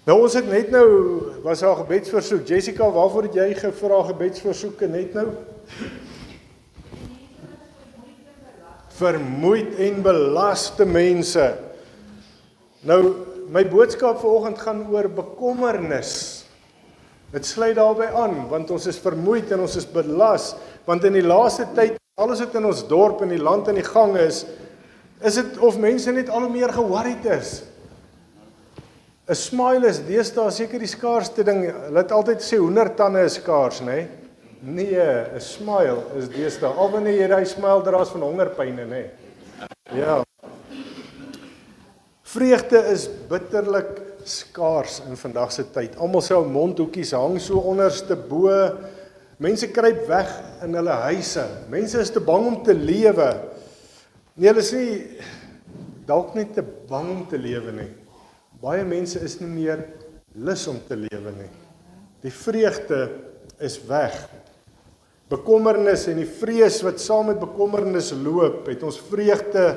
Nou ons het net nou, was daar gebedsversoek. Jessica, waarvoor het jy gevra gebedsversoeke net nou? Vermoeid en belaste mense. Nou, my boodskap vanoggend gaan oor bekommernis. Dit sluit daarbey aan, want ons is vermoeid en ons is belas, want in die laaste tyd, alles wat in ons dorp en die land in die gang is dit of mense net al hoe meer geworried is. 'n Smile is deesdae seker die skaarsste ding. Hulle het altyd gesê hoendertande is skaars, nê? Nee, 'n smile is deesdae. Al wanneer jy daai smile draas van hongerpyne, nê? Ja. Vreugde is bitterlik skaars in vandag se tyd. Almal se mondhoekies hang so onderste bo. Mense kruip weg in hulle huise. Mense is te bang om te lewe. Nee, hulle is nie dalk net te bang om te lewe nie. Baie mense is nie meer lus om te lewe nie. Die vreugde is weg. Bekommernis en die vrees wat saam met bekommernis loop, het ons vreugde,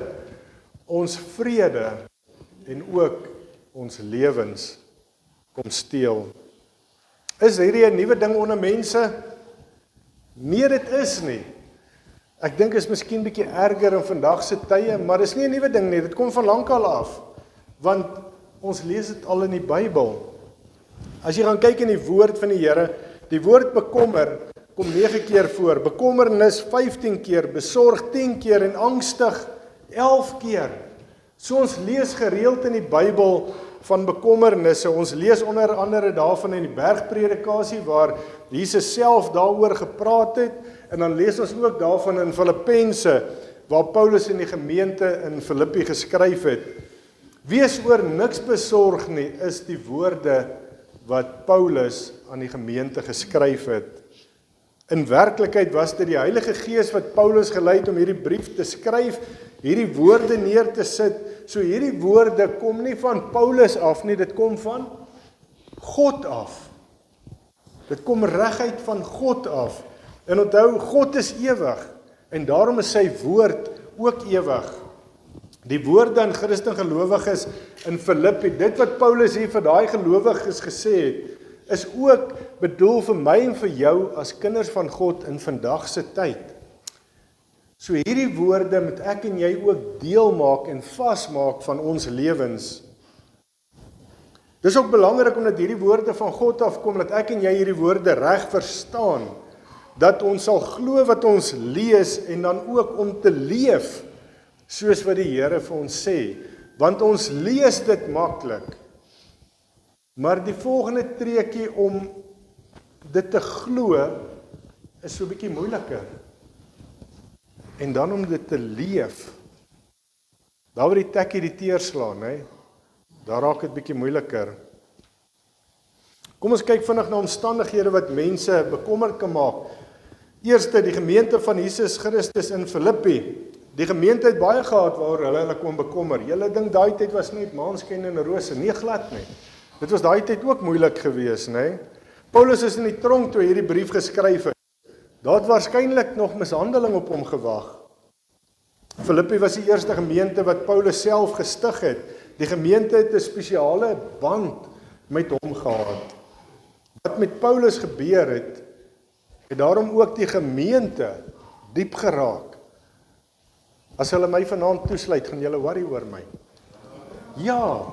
ons vrede en ook ons lewens kom steel. Is hierdie 'n nuwe ding onder mense? Nee, dit is nie. Ek dink is miskien bietjie erger in vandag se tye, maar dis nie 'n nuwe ding nie. Dit kom van lankal af. Want ons lees dit al in die Bybel. As jy gaan kyk in die woord van die Here, die woord bekommer kom 9 keer voor, bekommernis 15 keer, besorg 10 keer en angstig 11 keer. So ons lees gereeld in die Bybel van bekommernisse. Ons lees onder andere daarvan in die bergpredikasie waar Jesus self daaroor gepraat het, en dan lees ons ook daarvan in Filippense waar Paulus in die gemeente in Filippi geskryf het. Wees oor niks besorg nie, is die woorde wat Paulus aan die gemeente geskryf het. In werklikheid was dit die Heilige Gees wat Paulus gelei het om hierdie brief te skryf, hierdie woorde neer te sit. So hierdie woorde kom nie van Paulus af nie, dit kom van God af. Dit kom reguit van God af. En onthou, God is ewig en daarom is sy woord ook ewig. Die woorde aan Christen gelowiges in Filippi, dit wat Paulus hier vir daai gelowiges gesê het, is ook bedoel vir my en vir jou as kinders van God in vandag se tyd. So hierdie woorde moet ek en jy ook deel maak en vasmaak van ons lewens. Dis ook belangrik omdat hierdie woorde van God afkom, dat ek en jy hierdie woorde reg verstaan, dat ons sal glo wat ons lees en dan ook om te leef, soos wat die Here vir ons sê, want ons lees dit maklik. Maar die volgende treukie om dit te glo is so 'n bietjie moeiliker. En dan om dit te leef, daar waar die tekkie die teer slaan, daar raak dit bietjie moeiliker. Kom ons kyk vinnig na omstandighede wat mense bekommerd kan maak. Eerste, die gemeente van Jesus Christus in Filippi. Die gemeente het baie gehad waar hulle kon bekommer. Julle dink daai tyd was net maanskyn en rose, nie glad nie. Dit was daai tyd ook moeilik geweest, nê? Paulus is in die tronk toe hierdie brief geskryf het. Daar het waarskynlik nog mishandeling op hom gewag. Filippi was die eerste gemeente wat Paulus self gestig het. Die gemeente het 'n spesiale band met hom gehad. Wat met Paulus gebeur het daarom ook die gemeente diep geraak. As hulle my vanaand toesluit, gaan julle worry oor my. Ja,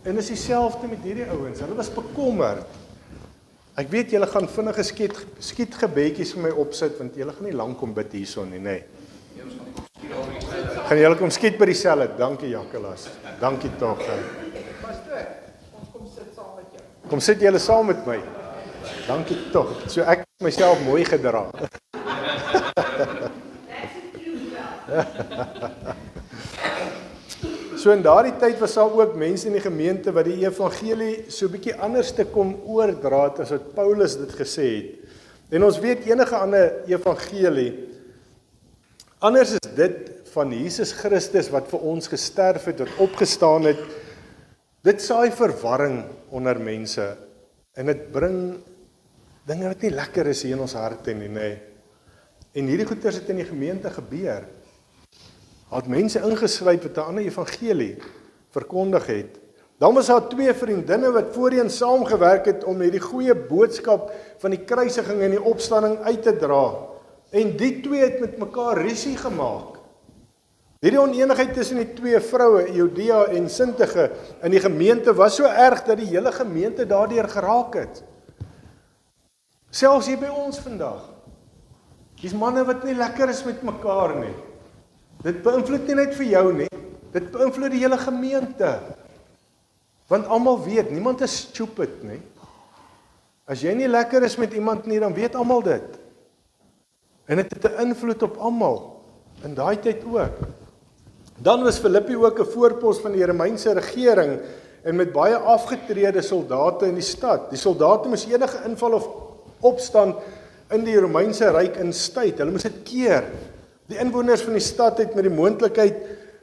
en is dieselfde met hierdie ouens. Hulle was bekommerd. Ek weet julle gaan vinnige skietgebedjies vir my opsit, want julle gaan nie lank kom bid hierson nie, nê. Gaan julle kom skiet by die selle? Dankie Jacques. Dankie tog. Pastor, ons kom sit saam met jou. Kom sit julle saam met my. Dankie tog. So ek het myself mooi gedra. So in daardie tyd was daar ook mense in die gemeente wat die evangelie so bietjie anders te kom oordra het as wat Paulus dit gesê het. En ons weet enige ander evangelie, anders is dit van Jesus Christus wat vir ons gesterf het, wat opgestaan het, dit saai verwarring onder mense en dit bring dinge wat nie lekker is hier in ons harte nie, nê. En hierdie goeters het in die gemeente gebeur. Had mense ingesluip wat 'n ander evangelie verkondig het. Dan was daar 2 vriendinne wat voorheen saamgewerk het om hierdie goeie boodskap van die kruisiging en die opstanding uit te dra. En die 2 het met mekaar rusie gemaak. Hierdie onenigheid tussen die 2 vroue, Judea en Sintige, in die gemeente was so erg dat die hele gemeente daardeur geraak het. Selfs hier by ons vandag. Dis manne wat nie lekker is met mekaar nie. Dit beïnvloed nie net vir jou nie, dit beïnvloed die hele gemeente. Want almal weet, niemand is stupid nie. As jy nie lekker is met iemand nie, dan weet almal dit. En dit het 'n invloed op almal, in daai tyd ook. Dan was Filippi ook 'n voorpos van die Romeinse regering, en met baie afgetrede soldate in die stad. Die soldate moes enige inval of opstand in die Romeinse ryk instuit. Hulle moes dit keer. Die inwoners van die stad het met die moontlikheid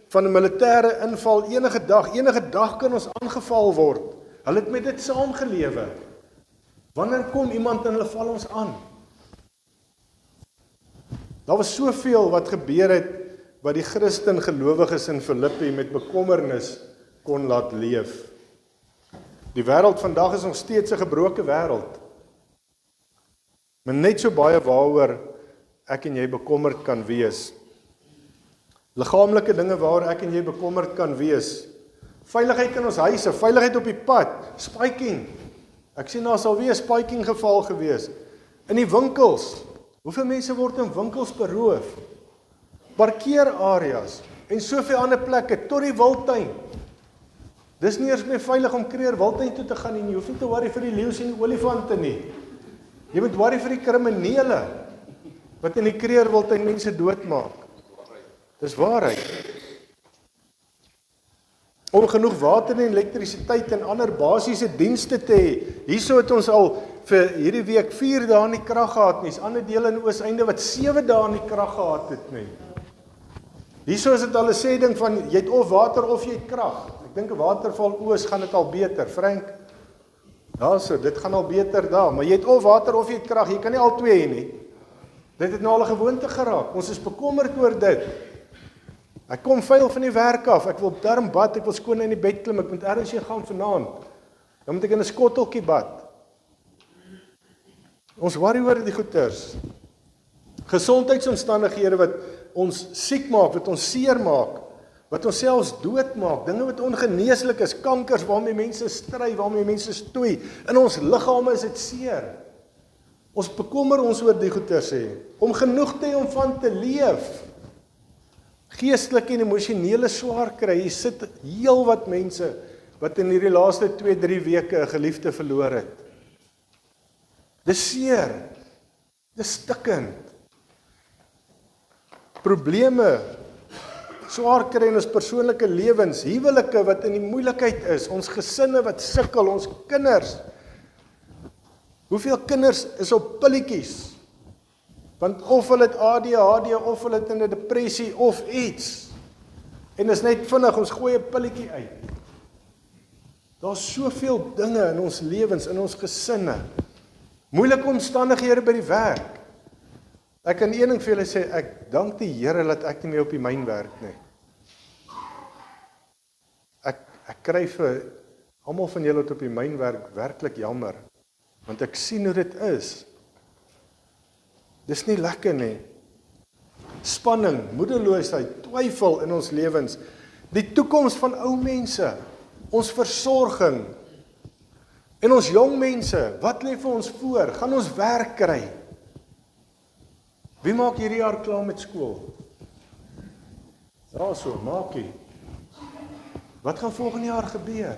van 'n militêre inval enige dag kan ons aangeval word. Hulle het met dit saamgelewe. Wanneer kom iemand en hulle val ons aan? Daar was soveel wat gebeur het wat die Christen gelowiges in Filippi met bekommernis kon laat leef. Die wêreld vandag is nog steeds 'n gebroke wêreld. Maar net so baie waaroor ek en jy bekommerd kan wees. Liggaamlike dinge waaroor ek en jy bekommerd kan wees. Veiligheid in ons huise, veiligheid op die pad, spiking. Ek sien daar sal weer 'n spiking geval gewees. In die winkels. Hoeveel mense word in winkels beroof? Parkeerareas en soveel ander plekke tot die wildtuin. Dis nie eers meer veilig om Kruger Wildtuin toe te gaan nie. Jy hoef nie te worry vir die leeu's en die olifante nie. Jy moet worry vir die kriminele wat in die Kruger Wildtuin mense doodmaak. Dis waarheid. Om genoeg water en elektrisiteit en ander basiese dienste te hê. Hierso het ons al vir hierdie week 4 dae nie krag gehad nie. Dis ander dele in die Oos-einde wat 7 dae nie krag gehad het nie. Hierso is dit al 'n sê ding van jy het of water of jy het krag. Ek dink 'n waterval oos gaan dit al beter, Frank. Daarso, dit gaan al beter daar, maar jy het of water of jy het krag. Jy kan nie al twee hê nie. Dit het nou al 'n gewoonte geraak. Ons is bekommerd oor dit. Ek kom vuil van die werk af. Ek wil darm bad, ek wil skoon in die bed klim, ek moet ergens heen gaan vanaand. Dan moet ek in 'n skotteltjie bad. Ons worry oor die goeters. Gesondheidsomstandighede wat ons siek maak, wat ons seer maak, wat ons selfs dood maak, dinge wat ongeneeslik is, kankers waarmee mense stry, waarmee mense stoei. In ons liggame is dit seer. Ons bekommer ons oor die goeters sê, om genoeg te hê om van te leef. Geestelike en emosionele swaar kry. Hier sit heel wat mense wat in hierdie laaste 2-3 weke 'n geliefde verloor het. Dis seer. Dis stikkend. Probleme, swaar kry in ons persoonlike lewens, huwelike wat in die moeilikheid is, ons gesinne wat sukkel, ons kinders. Hoeveel kinders is op pilletjies? Want of hulle het ADHD of hulle het in 'n depressie of iets. En is net vinnig, ons gooi 'n pilletjie uit. Daar's soveel dinge in ons lewens, in ons gesinne. Moeilike omstandighede by die werk. Ek kan een ding vir julle sê, ek dank die Here dat ek nie meer op die myn werk nie. Ek kry vir almal van julle wat op die myn werk werklik jammer, want ek sien hoe dit is. Dis nie lekker nie. Spanning, moedeloosheid, twyfel in ons lewens, die toekoms van ou mense, ons versorging, en ons jong mense, wat lê vir ons voor? Gaan ons werk kry? Wie maak hierdie jaar klaar met skool? Daarso, maakie. Wat gaan volgende jaar gebeur?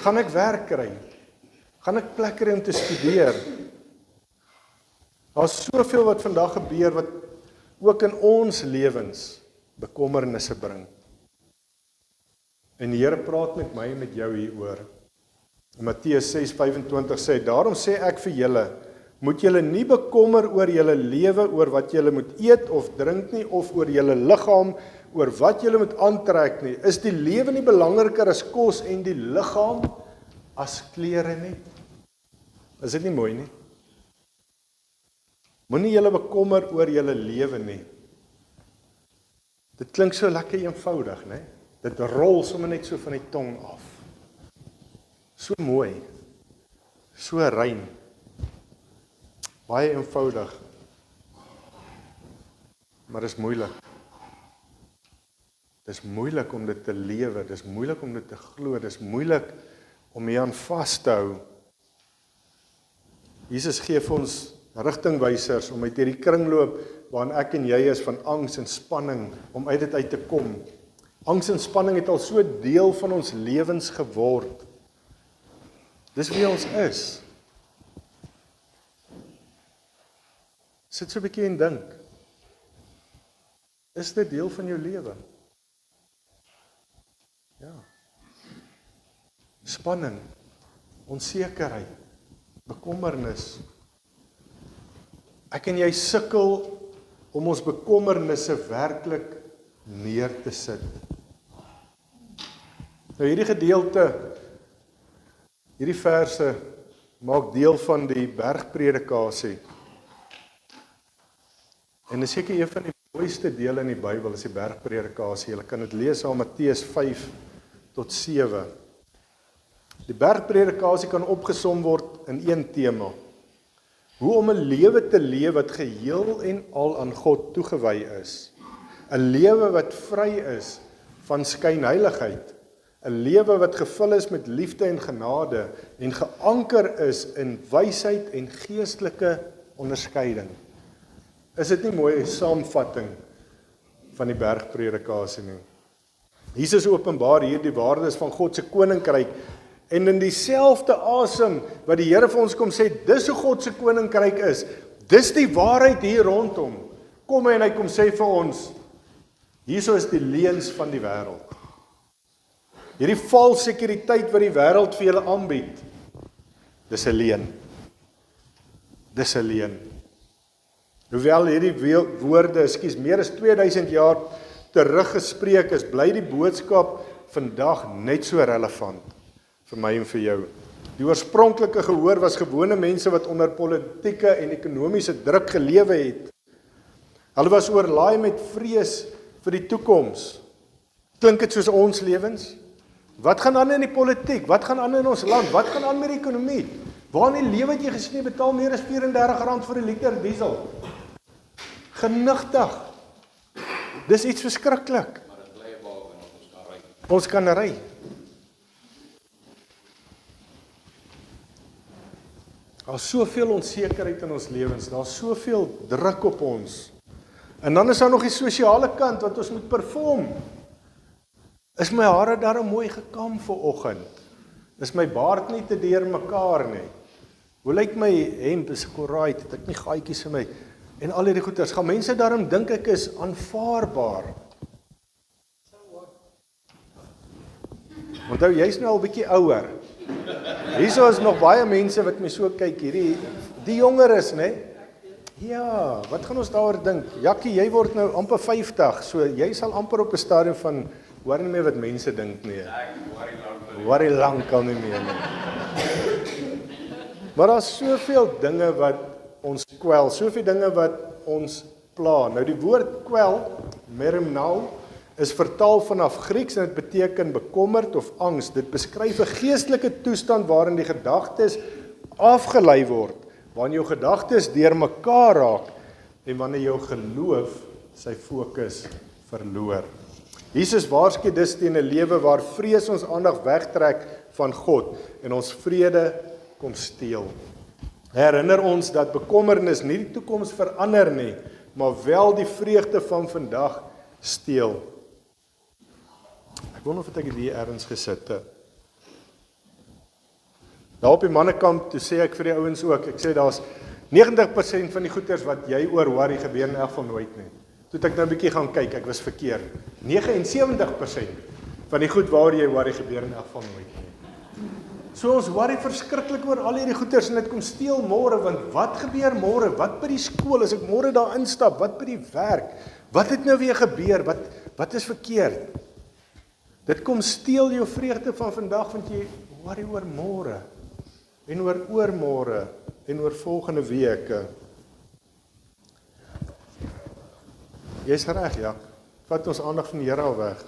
Gaan ek werk kry? Gaan ek plek kry om te studeer? Daar's soveel wat vandag gebeur wat ook in ons lewens bekommernisse bring. En die Here praat met my en met jou hieroor. In Matteus 6:25 sê, daarom sê ek vir julle, moet julle nie bekommer oor julle lewe, oor wat julle moet eet of drink nie, of oor julle liggaam, oor wat julle moet aantrek nie. Is die lewe nie belangriker as kos en die liggaam as klere nie? Is dit nie mooi nie? Moenie julle bekommer oor julle lewe nie. Dit klink so lekker eenvoudig, né? Dit rol sommer net so van die tong af. So mooi, so rein, baie eenvoudig, maar dis moeilik. Dis moeilik om dit te lewe, dis moeilik om dit te glo, dis moeilik om hieraan vas te hou. Jesus gee vir ons rigtingwysers om uit hierdie kringloop waarin ek en jy is van angs en spanning, om uit dit uit te kom. Angs en spanning het al so deel van ons lewens geword. Dis wie ons is. Sit so 'n bietjie en dink. Is dit deel van jou lewe? Ja. Spanning, onsekerheid, bekommernis. Ek en jy sukkel om ons bekommernisse werklik neer te sit. Nou hierdie gedeelte, hierdie verse maak deel van die bergpredikasie. En dis seker een van die mooiste dele in die Bybel is die bergpredikasie. Julle kan dit lees aan Matteus 5 tot 7. Die bergpredikasie kan opgesom word in een tema. Hoe om 'n lewe te leef wat geheel en al aan God toegewy is. 'n Lewe wat vry is van skynheiligheid. 'n Lewe wat gevul is met liefde en genade en geanker is in wysheid en geestelike onderskeiding. Is dit nie mooi saamvatting van die bergpredikasie nie? Jesus openbaar hier die waardes van God se koninkryk en in dieselfde asem wat die Here vir ons kom sê, dis hoe God se koninkryk is. Dis die waarheid hier rondom. Kom en hy kom sê vir ons, hierso is die leuns van die wêreld. Hierdie valse sekuriteit wat die wêreld vir julle aanbied, dis 'n leuen. Dis 'n leuen. Hoewel hierdie woorde, meer as 2000 jaar teruggespreek is, bly die boodskap vandag net so relevant vir my en vir jou. Die oorspronklike gehoor was gewone mense wat onder politieke en ekonomiese druk gelewe het. Hulle was oorlaai met vrees vir die toekoms. Klink dit soos ons lewens? Wat gaan aan in die politiek? Wat gaan aan in ons land? Wat gaan aan met die ekonomie? Waar in die lewe het jy gesien, betaal meer as R34 vir 'n liter diesel? Genigtig. Dis iets verskriklik. Maar dit bly 'n baal en ons kan ry. Ons kan ry. Daar's soveel onsekerheid in ons lewens, daar's soveel druk op ons. En dan is daar nog die sosiale kant wat ons moet perform. Is my hare daarom mooi gekam vanoggend? Is my baard nie te deurmekaar nie? Hoe lyk my hemp? Is ek alright? Het ek nie gaatjies in my? En al hierdie goeters, gaan mense daarom dink ek is aanvaarbaar. Onthou, jy's nou al 'n bietjie ouer. Hierso is nog baie mense wat my so kyk, die jonger is, né? Ja, wat gaan ons daaroor dink? Jakkie, jy word nou amper 50, so jy sal amper op 'n stadium van hoor nie meer wat mense dink nie. Worry lank kan nie meer nie. Maar daar's soveel dinge wat ons kwel, soveel dinge wat ons pla. Nou die woord kwel, merimnau, is vertaal vanaf Grieks en dit beteken bekommerd of angs. Dit beskryf 'n geestelike toestand waarin die gedagtes afgelei word, waarin jou gedagtes deurmekaar raak en wanneer jou geloof sy fokus verloor. Jesus waarsku dus teen 'n lewe waar vrees ons aandag wegtrek van God en ons vrede kom steel. Herinner ons dat bekommernis nie die toekoms verander nie, maar wel die vreugde van vandag steel. Ek wonder of ek dit hier ergens gesit het. Daar op die mannekamp, toe sê ek vir die ouens ook, ek sê daar's 90% van die goeters wat jy oor worry gebeur in elk geval nooit nie. Toe ek nou 'n bietjie gaan kyk, ek was verkeerd. 79% van die goed waar jy worry gebeur in elk geval nooit nie. So ons worry verskriklik oor al hierdie goeters en dit kom steel môre, want wat gebeur môre? Wat by die skool as ek môre daar instap? Wat by die werk? Wat het nou weer gebeur? Wat is verkeerd? Dit kom steel jou vreugde van vandag, want jy worry oor môre en oor oormôre en oor volgende weke. Jy's reg, ja. Vat ons aandag van die Here al weg.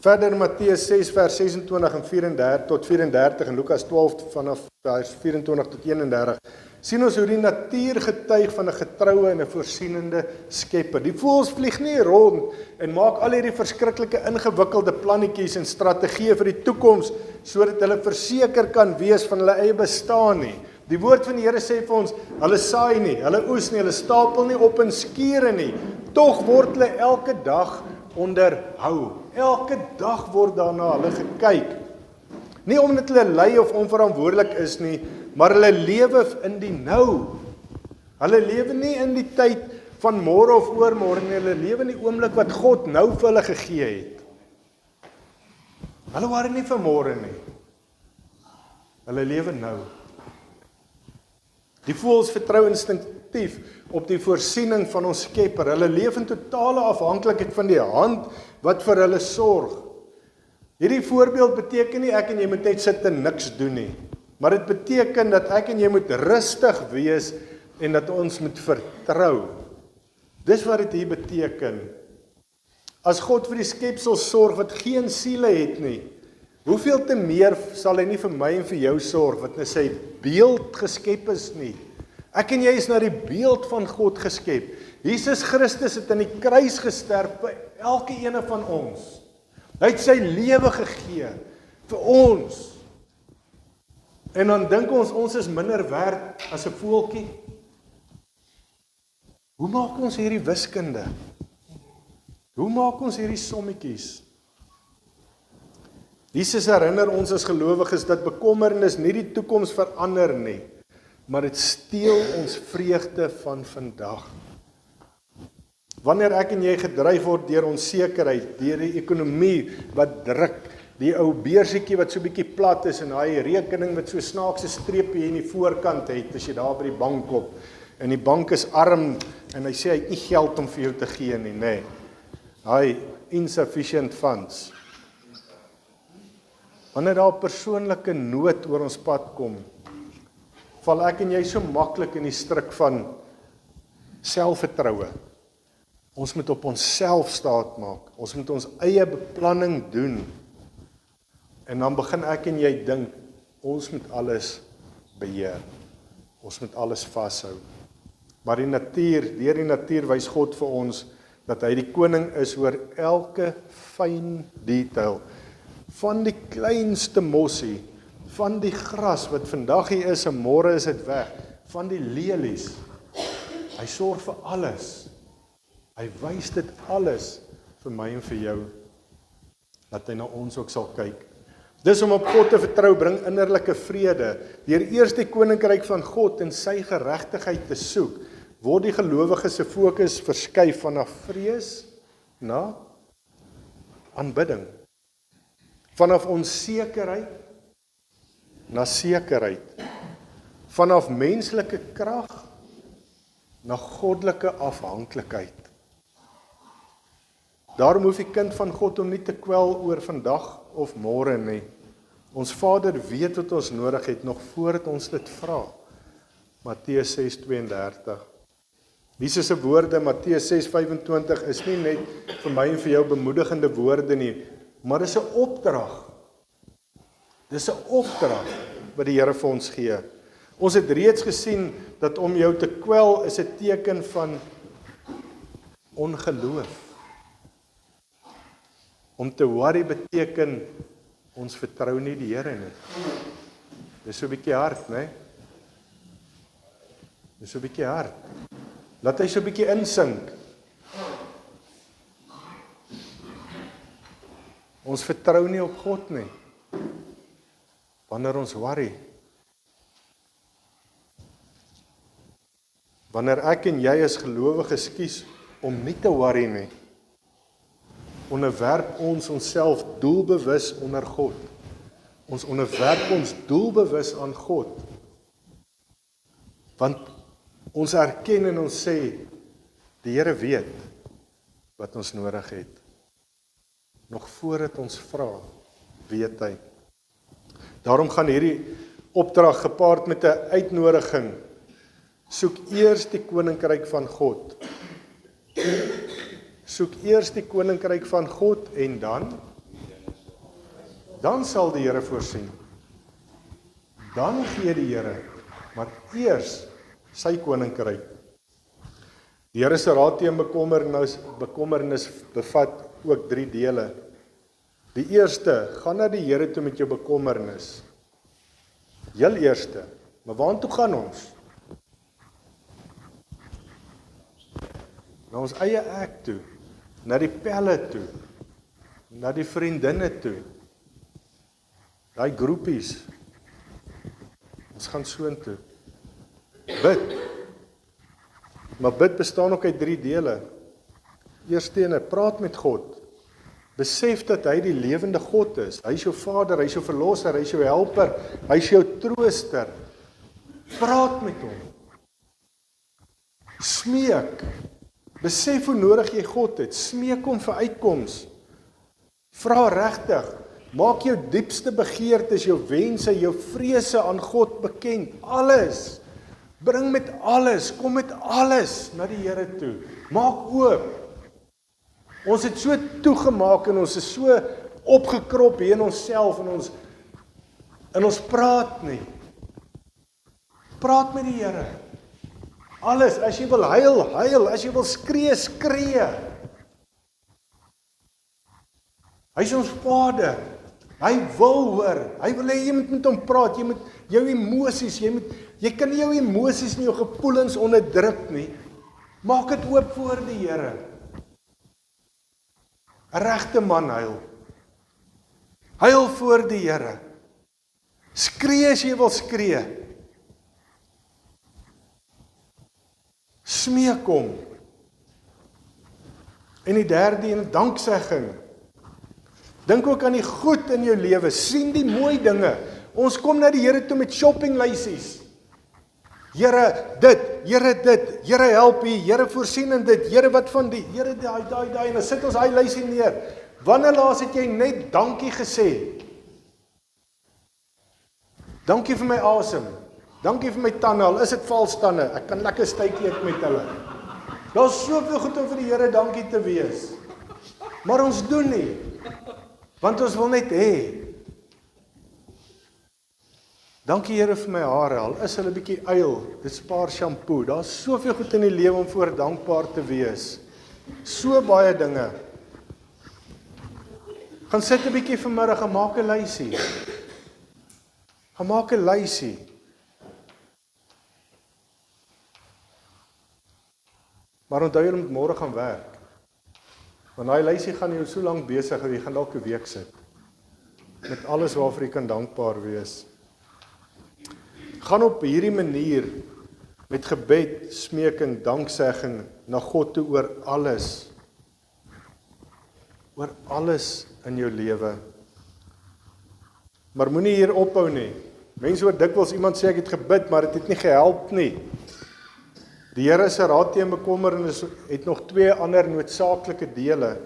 Verder Matteus 6 vers 26 en 34 tot 34 en Lukas 12 vanaf vers 24 tot 31 sien ons hoe die natuur getuig van 'n getroue en 'n voorsienende Skepper. Die voëls vlieg nie rond en maak al hierdie verskriklike ingewikkelde plannetjies en strategieë vir die toekoms sodat hulle verseker kan wees van hulle eie bestaan nie. Die woord van die Here sê vir ons, hulle saai nie, hulle oes nie, hulle stapel nie op in skure nie. Tog word hulle elke dag onderhou. Elke dag word daarna hulle gekyk. Nie omdat hulle lui of onverantwoordelik is nie, maar hulle lewe in die nou. Hulle lewe nie in die tyd van môre of oormôre nie, hulle lewe in die oomblik wat God nou vir hulle gegee het. Hulle worry nie vir môre nie. Hulle lewe nou. Die voëls vertrou instinktief op die voorsiening van ons Skepper. Hulle leef in totale afhanklikheid van die hand wat vir hulle sorg. Hierdie voorbeeld beteken nie ek en jy moet net sit en niks doen nie, maar dit beteken dat ek en jy moet rustig wees en dat ons moet vertrou. Dis wat dit hier beteken. As God vir die skepsel sorg wat geen siele het nie, hoeveel te meer sal hy nie vir my en vir jou sorg wat in sy beeld geskep is nie. Ek en jy is na die beeld van God geskep. Jesus Christus het aan die kruis gesterf vir elke ene van ons. Hy het sy lewe gegee vir ons. En dan dink ons is minder werd as 'n voeltjie. Hoe maak ons hierdie wiskunde? Hoe maak ons hierdie sommetjies? Jesus herinner ons as gelowiges dat bekommernis nie die toekoms verander nie, maar dit steel ons vreugde van vandag. Wanneer ek en jy gedryf word deur onsekerheid, deur die ekonomie wat druk, die ou beursietjie wat so bietjie plat is en daai rekening met so snaakse strepe in die voorkant het as jy daar by die bank kom en die bank is arm en hy sê hy het nie geld om vir jou te gee nie, nê. Daai insufficient funds. Wanneer daar 'n persoonlike nood oor ons pad kom, val ek en jy so maklik in die struik van selfvertroue. Ons moet op onsself staat maak. Ons moet ons eie beplanning doen. En dan begin ek en jy dink, ons moet alles beheer. Ons moet alles vashou. Maar deur die natuur wys God vir ons dat hy die koning is oor elke fyn detail. Van die kleinste mossie, van die gras wat vandag hier is en môre is dit weg, van die lelies. Hy sorg vir alles. Hy wys dit alles vir my en vir jou, dat hy na ons ook sal kyk. Dis om op God te vertrou bring innerlike vrede. Deur eers die koninkryk van God en sy geregtigheid te soek, word die gelowige se fokus verskuif vanaf vrees na aanbidding. Vanaf onsekerheid na sekerheid. Vanaf menslike krag na goddelike afhanklikheid. Daarom hoef die kind van God om nie te kwel oor vandag of môre nie. Ons Vader weet wat ons nodig het nog voordat ons dit vra. Matteus 6:32. Jesus se woorde Matteus 6:25 is nie net vir my en vir jou bemoedigende woorde nie, maar dis 'n opdrag. Dis 'n opdrag wat die Here vir ons gee. Ons het reeds gesien dat om jou te kwel is 'n teken van ongeloof. Om te worry beteken ons vertrou nie die Here nie. Dis so 'n bietjie hard, né? Dis so 'n bietjie hard. Laat hy so 'n bietjie insink. Ons vertrou nie op God nie. Wanneer ons worry. Wanneer ek en jy as gelowiges kies om nie te worry nie, onderwerp ons onsself doelbewus onder God. Ons onderwerp ons doelbewus aan God. Want ons erken en ons sê, die Here weet wat ons nodig het. Nog voordat ons vra, weet hy. Daarom gaan hierdie opdrag gepaard met 'n uitnodiging. Soek eers die koninkryk van God. Soek eers die koninkryk van God en dan Dan sal die Here voorsien. Dan gee die Here, maar eers sy koninkryk. Die Here se raad teen bekommernis bevat ook 3 dele. Die eerste, gaan na die Here toe met jou bekommernis. Heel eerste, maar waartoe gaan ons? Na ons eie ek toe, na die pelle toe, na die vriendinne toe, daai groepies. Ons gaan soontoe. Bid. Maar bid bestaan ook uit 3 dele. Eerstene, praat met God. Besef dat hy die lewende God is. Hy is jou Vader, hy is jou verlosser, hy is jou helper, hy is jou trooster. Praat met hom. Smeek. Besef hoe nodig jy God het. Smeek hom vir uitkoms. Vra regtig. Maak jou diepste begeertes, jou wense, jou vrese aan God bekend. Alles. Bring met alles, kom met alles na die Here toe. Maak oop. Ons het so toegemaak en ons is so opgekrop hier in onsself en ons praat nie. Praat met die Here. Alles, as jy wil huil, huil, as jy wil skree, skree. Hy is ons Vader. Hy wil hoor. Hy wil hê jy moet met hom praat. Jy moet jou emosies, jy kan nie jou emosies nie, jou gevoelens onderdruk nie. Maak dit oop voor die Here. 'n Regte man huil. Huil voor die Here. Skree as jy wil skree. Smeek hom. En die derde een, danksegging. Dink ook aan die goed in jou lewe. Sien die mooi dinge. Ons kom na die Here toe met shoppinglysies. Here dit, Here help hier, Here voorsien in dit, Here wat van die, Here daai en dan sit ons daai lysie neer. Wanneer laas het jy net dankie gesê? Dankie vir my asem. Dankie vir my tande, al is dit vals tande. Ek kan lekker stytjie eet met hulle. Daar's soveel goed om vir die Here dankie te wees. Maar ons doen nie. Want ons wil net hê. Dankie Here vir my hare, al is hulle bietjie uil, dit spaar shampoo. Daar's soveel goed in die lewe om voor dankbaar te wees. So baie dinge. Gaan sit 'n bietjie vanmiddag en maak 'n lysie. Gaan maak 'n lysie. Maar onthou jy moet môre gaan werk. Want daai lysie gaan jou so lank besig hou, jy gaan dalk 'n week sit. Met alles waarvoor jy kan dankbaar wees. Gaan op hierdie manier met gebed, smeking, danksegging na God toe oor alles. Oor alles in jou lewe. Maar moenie hier ophou nie. Mense hoor dikwels iemand sê ek het gebid, maar dit het nie gehelp nie. Die Here se raad teen bekommernis het nog 2 ander noodsaaklike dele.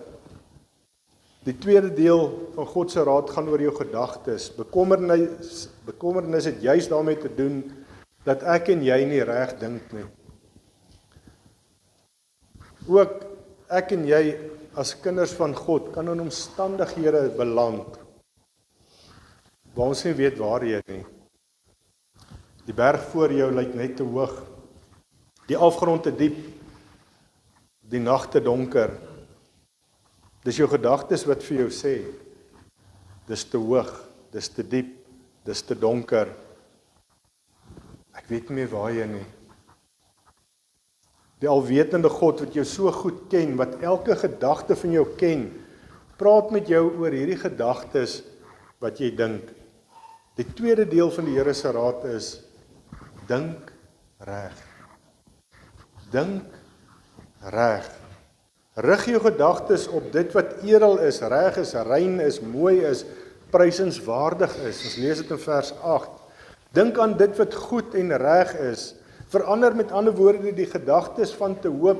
Die tweede deel van God se raad gaan oor jou gedagtes. Bekommernis het juist daarmee te doen dat ek en jy nie reg dink nie. Ook ek en jy as kinders van God kan in omstandighede beland waar ons nie weet waar jy nie. Die berg voor jou lyk net te hoog. Die afgrond te diep. Die nag te donker. Dis jou gedagtes wat vir jou sê, dis te hoog, dis te diep, dis te donker. Ek weet nie meer waar jy nie. Die alwetende God wat jou so goed ken, wat elke gedagte van jou ken, praat met jou oor hierdie gedagtes wat jy dink. Die tweede deel van die Here se raad is, dink reg. Dink reg. Rig jou gedagtes op dit wat edel is, reg is, rein is, mooi is, prysenswaardig is. Ons lees dit in vers 8. Dink aan dit wat goed en reg is. Verander met ander woorde die gedagtes van te hoog,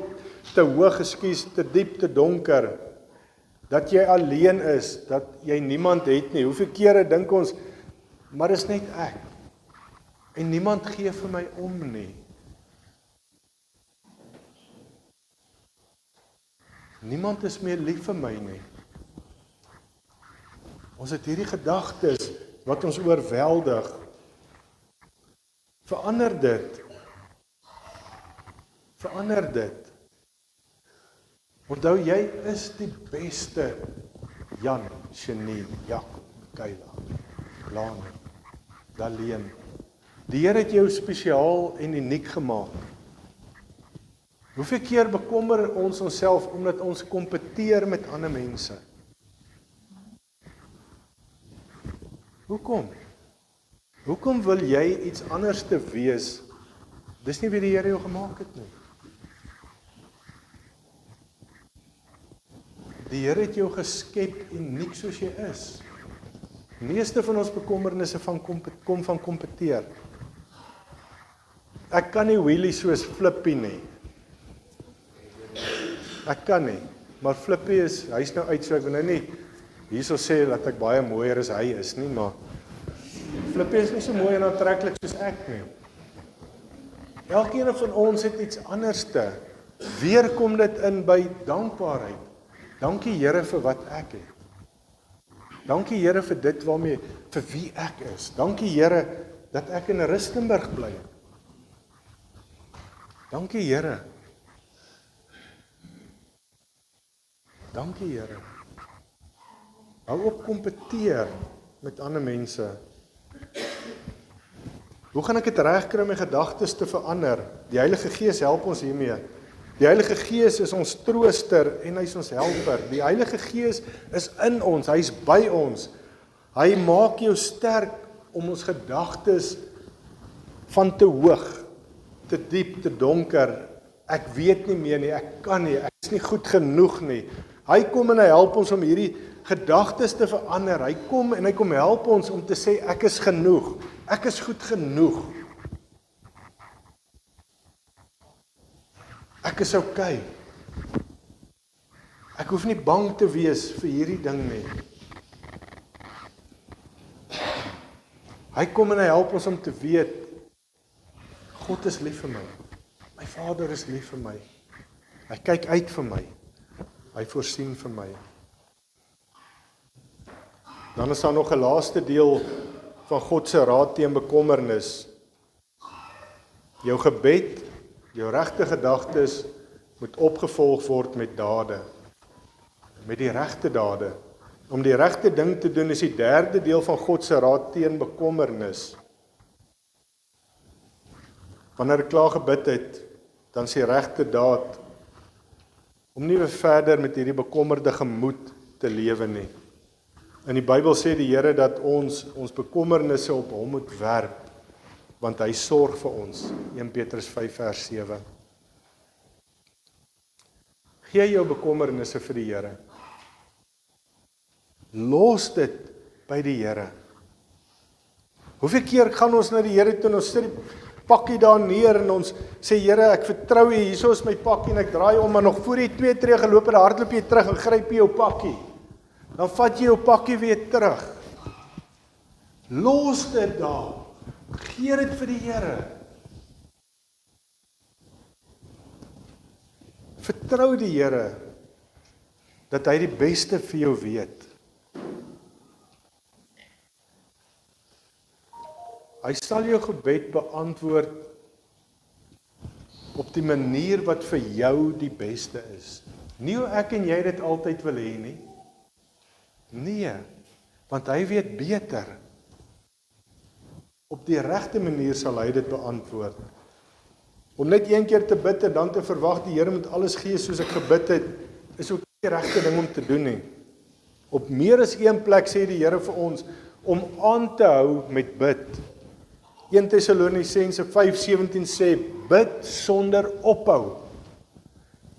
te diep, te donker. Dat jy alleen is, dat jy niemand het nie. Hoeveel kere dink ons, maar is net ek. En niemand gee vir my om nie. Niemand is meer lief vir my nie. Ons het hierdie gedagtes wat ons oorweldig. Verander dit. Verander dit. Onthou, jy is die beste Jan, Janine, Jakob, Kayla, Lana, Daleen. Die Here het jou spesiaal en uniek gemaak. Hoeveel keer bekommer ons onsself omdat ons kompeteer met ander mense? Hoekom? Hoekom wil jy iets anders te wees? Dis nie wie die Here jou gemaak het nie. Die Here het jou geskep uniek soos jy is. Meeste van ons bekommernisse kom van kompeteer. Ek kan nie wheelie soos Flippy nie. Ek kan nie, maar Flippy hy's nou uit, so ek wil nou nie hierso sê dat ek baie mooier as hy is nie, maar Flippy is nie so mooi en aantreklik soos ek nie. Elkeen van ons het iets anderste. Weer kom dit in by dankbaarheid. Dankie Here vir wat ek het. Dankie Here vir dit vir wie ek is. Dankie Here dat ek in Rustenburg bly. Dankie Here. Dankie Here. Hou op kompeteer met ander mense. Hoe gaan ek dit regkry om my gedagtes te verander? Die Heilige Gees help ons hiermee. Die Heilige Gees is ons trooster en hy is ons helper. Die Heilige Gees is in ons, hy is by ons. Hy maak jou sterk om ons gedagtes van te hoog, te diep, te donker. Ek weet nie meer nie, ek kan nie, ek is nie goed genoeg nie. Hy kom en hy help ons om hierdie gedagtes te verander. Hy kom en hy kom help ons om te sê ek is genoeg. Ek is goed genoeg. Ek is okay. Ek hoef nie bang te wees vir hierdie ding nie. Hy kom en hy help ons om te weet God is lief vir my. My Vader is lief vir my. Hy kyk uit vir my. Hy voorsien vir my. Dan is daar nog 'n laaste deel van God se raad teen bekommernis. Jou gebed, jou regte gedagtes moet opgevolg word met dade. Met die regte dade. Om die regte ding te doen is die derde deel van God se raad teen bekommernis. Wanneer ek klaar gebid het, dan is die regte daad om nie verder met hierdie bekommerde gemoed te lewe nie. In die Bybel sê die Here dat ons bekommernisse op hom moet werp, want hy sorg vir ons. 1 Petrus 5 vers 7. Gee jou bekommernisse vir die Here. Los dit by die Here. Hoeveel keer gaan ons na die Here toe en ons sit die pakkie daar neer en ons sê Here, ek vertrou U, hierso is my pakkie en ek draai om, maar nog voor jy 2 tree geloop het, hardloop jy terug en gryp jy jou pakkie. Dan vat jy jou pakkie weer terug. Los dit daar. Gee dit vir die Here. Vertrou die Here dat hy die beste vir jou weet. Hy sal jou gebed beantwoord op die manier wat vir jou die beste is. Nie hoe ek en jy dit altyd wil hê nie. Nee, want hy weet beter. Op die regte manier sal hy dit beantwoord. Om net een keer te bid en dan te verwag die Here moet alles gee soos ek gebid het, is ook nie die regte ding om te doen nie. Op meer as een plek sê die Here vir ons om aan te hou met bid. 1 Tessalonisense 5:17 sê, bid sonder ophou.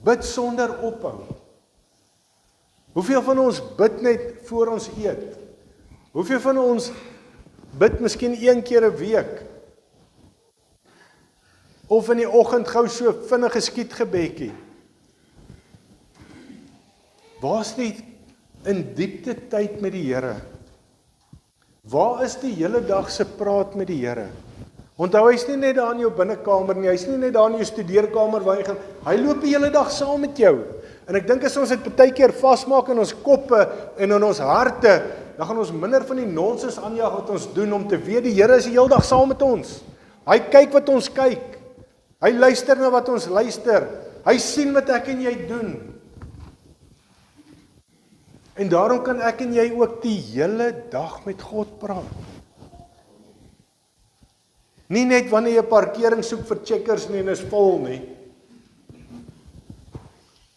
Bid sonder ophou. Hoeveel van ons bid net voor ons eet? Hoeveel van ons bid miskien 1 keer 'n week? Of in die oggend gou so vinnige skietgebedjie? Waar's die in diepte tyd met die Here? Waar is die hele dag se praat met die Here? Onthou, hy's nie net daar in jou binnekamer nie, hy's nie net daar in jou studeerkamer waar jy gaan, hy loop die hele dag saam met jou. En ek dink as ons dit baie keer vasmaak in ons koppe en in ons harte, dan gaan ons minder van die nonsens aanjaag wat ons doen om te weet die Here is die hele dag saam met ons. Hy kyk wat ons kyk. Hy luister na wat ons luister. Hy sien wat ek en jy doen. En daarom kan ek en jy ook die hele dag met God praat. Nie net wanneer jy 'n parkering soek vir checkers nie en is vol nie.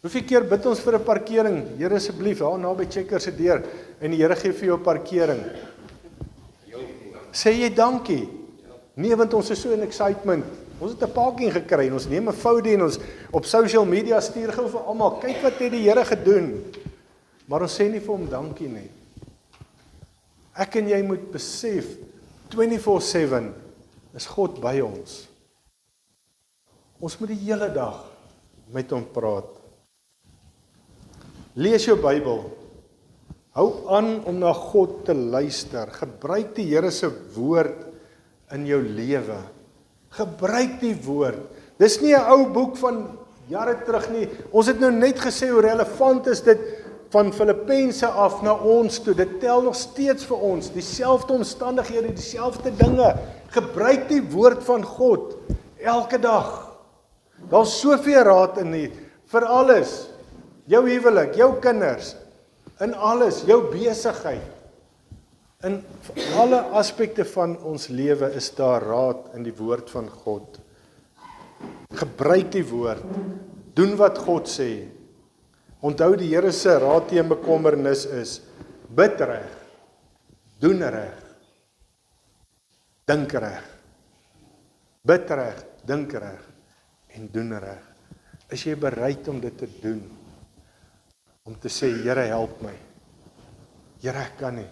Hoeveel keer bid ons vir 'n parkering? Here asseblief, daar naby checkers se deur en die Here gee vir jou 'n parkering. Sê jy dankie? Nee, want ons is so in excitement. Ons het 'n parking gekry en ons neem 'n foto en ons op social media stuur gou vir almal, kyk wat het die Here gedoen. Maar ons sê nie vir hom dankie nie. Ek en jy moet besef 24/7 is God by ons. Ons moet die hele dag met hom praat. Lees jou Bybel. Hou aan om na God te luister. Gebruik die Here se woord in jou lewe. Gebruik die woord. Dis nie 'n ou boek van jare terug nie. Ons het nou net gesê hoe relevant is dit van Filippense af na ons toe. Dit tel nog steeds vir ons. Dieselfde omstandighede, dieselfde dinge. Gebruik die woord van God elke dag. Daar's soveel raad in hier vir alles. Jou huwelik, jou kinders, in alles, jou besigheid. In alle aspekte van ons lewe is daar raad in die woord van God. Gebruik die woord. Doen wat God sê. Onthou die Here se raad teen bekommernis is: bid reg, doen reg, dink reg. Bid reg, dink reg en doen reg. Is jy bereid om dit te doen? Om te sê, Here help my. Here ek kan nie.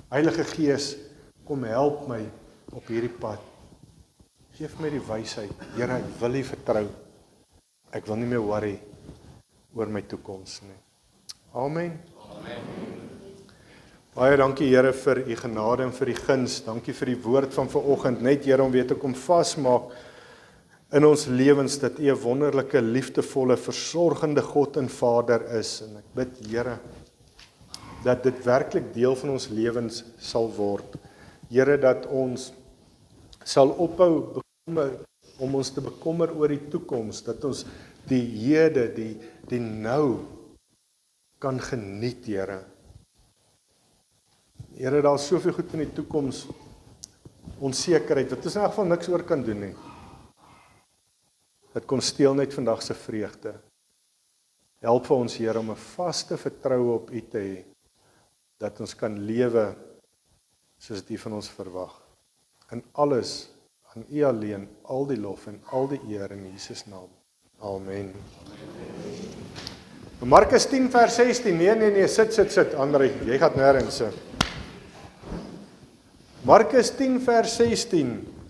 Heilige Gees, kom help my op hierdie pad. Geef my die wysheid. Here, ek wil U vertrou. Ek wil nie meer worry oor my toekoms nie. Amen. Amen. Baie dankie Here vir U genade en vir die guns. Dankie vir die woord van vanoggend. Net Here om weer te kom vasmaak in ons lewens dat U 'n wonderlike, liefdevolle, versorgende God en Vader is. En ek bid Here dat dit werklik deel van ons lewens sal word. Here, dat ons sal ophou om ons te bekommer oor die toekoms, dat ons die hede, die nou kan geniet, Here. Here, daar is soveel goed in die toekoms, onsekerheid, wat ons in elk geval niks oor kan doen nie. Dit kom steel net vandag se vreugde. Help vir ons, Here, om 'n vaste vertroue op U te hê, dat ons kan lewe soos U van ons verwag. In alles, aan U alleen, al die lof en al die eer in Jesus naam. Amen. Markus 10 vers 16. Nee, sit, André, jy gaan nêrens. Markus 10 vers 16.